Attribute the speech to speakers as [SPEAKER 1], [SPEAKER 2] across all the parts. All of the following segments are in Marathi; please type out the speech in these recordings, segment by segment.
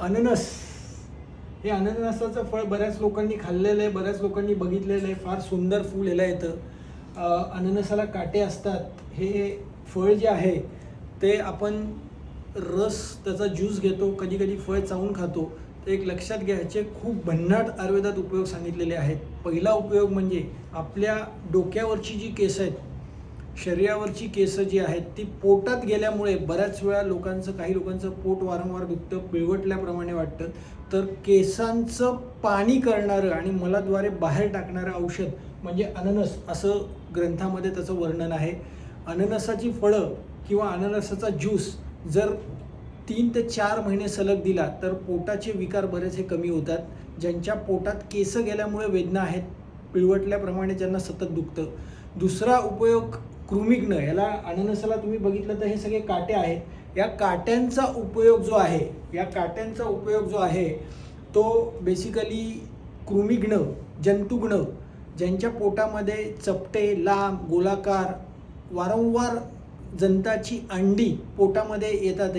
[SPEAKER 1] अननस हे अननसाचं फळ बऱ्याच लोकांनी खाल्लेलं आहे, बऱ्याच लोकांनी बघितलेलं आहे. फार सुंदर फूल याला येतं. अननसाला काटे असतात. हे फळ जे आहे ते आपण रस त्याचा ज्यूस घेतो, कधी कधी फळ चावून खातो. तर एक लक्षात घ्यायचे खूप भन्नाट आयुर्वेदात उपयोग सांगितलेले आहेत. पहिला उपयोग म्हणजे आपल्या डोक्यावरची जी केस आहेत, शरीरावरची केस जी आहेत ती पोटात गेल्यामुळे बऱ्याच वेळा काही लोकांचं पोट वारंवार दुखतं, पिळवटल्याप्रमाणे वाटतं. तर केसांचं पाणी करणारं आणि मलाद्वारे बाहेर टाकणारं औषध म्हणजे अननस असं ग्रंथामध्ये त्याचं वर्णन आहे. अननसाची फळं किंवा अननसाचा ज्यूस जर 3 ते 4 महिने सलग दिला तर पोटाचे विकार बरेचसे कमी होतात. ज्यांच्या पोटात केस गेल्यामुळे वेदना आहेत, पिळवटल्याप्रमाणे ज्यांना सतत दुखतं. दुसरा उपयोग कृमिघ्न, याला अननसाला तुम्ही बघितलं तर हे सगळे काटे आहेत. या काट्यांचा उपयोग जो आहे तो बेसिकली कृमिघ्न, जंतुघ्न ज्यांच्या पोटामध्ये चपटे, लांब, गोलाकार वारंवार जंताची अंडी पोटामध्ये येतात,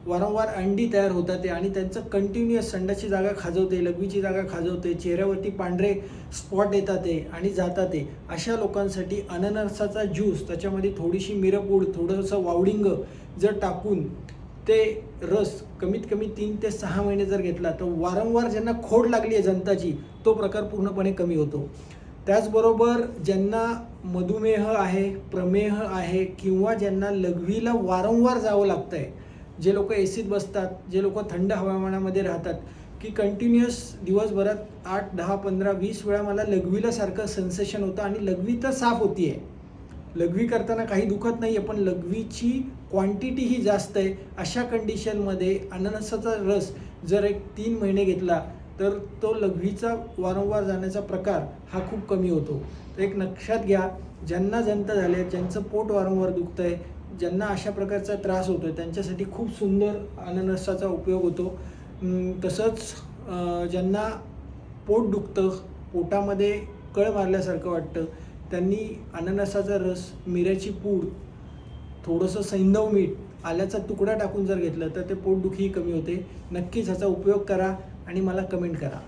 [SPEAKER 1] वारंवार अंडी तयार होतात आणि त्यांचं कंटिन्युअस संडाची जागा खाजवते, लघवीची जागा खाजवते, चेहऱ्यावरती पांढरे स्पॉट येतात आणि जातात. अशा लोकांसाठी अननसाचा ज्यूस, त्याच्यामध्ये थोडीशी मिरपूड, थोडंसं वावडिंग जर टाकून ते रस कमीत कमी 3 ते 6 महिने जर घेतला तर वारंवार ज्यांना खोड लागली आहे जंताची, तो प्रकार पूर्णपणे कमी होतो. त्याचबरोबर ज्यांना मधुमेह आहे, प्रमेह आहे किंवा ज्यांना लघवीला वारंवार जावं लागतं आहे, जे लोक एसीत बसतात, जे लोक थंड हवामानामध्ये राहतात, की कंटिन्युअस दिवसभरात 8, 10, 15, 20 वेळा मला लघवीला सारखं सेन्सेशन होतं आणि लघवी तर साफ होती आहे, लघवी करताना काही दुखत नाही आहे, पण लघवीची क्वांटिटी ही जास्त आहे. अशा कंडिशनमध्ये अननसाचा रस जर 3 महिने घेतला तर तो लघवीचा वारंवार जाण्याचा प्रकार हा खूप कमी होतो. तर एक लक्षात घ्या, ज्यांना जंत झाले, ज्यांचं पोट वारंवार दुखतं आहे, ज्यांना अशा प्रकारचा त्रास होतो आहे, त्यांच्यासाठी खूप सुंदर अननसाचा उपयोग होतो. तसंच ज्यांना पोट दुखतं, पोटामध्ये कळ मारल्यासारखं वाटतं, त्यांनी अननसाचा रस, मिऱ्याची पूड, थोडंसं सैंधव मीठ, आल्याचा तुकडा टाकून जर घेतलं तर ते पोटदुखीही कमी होते. नक्कीच ह्याचा उपयोग करा आणि मला कमेंट करा.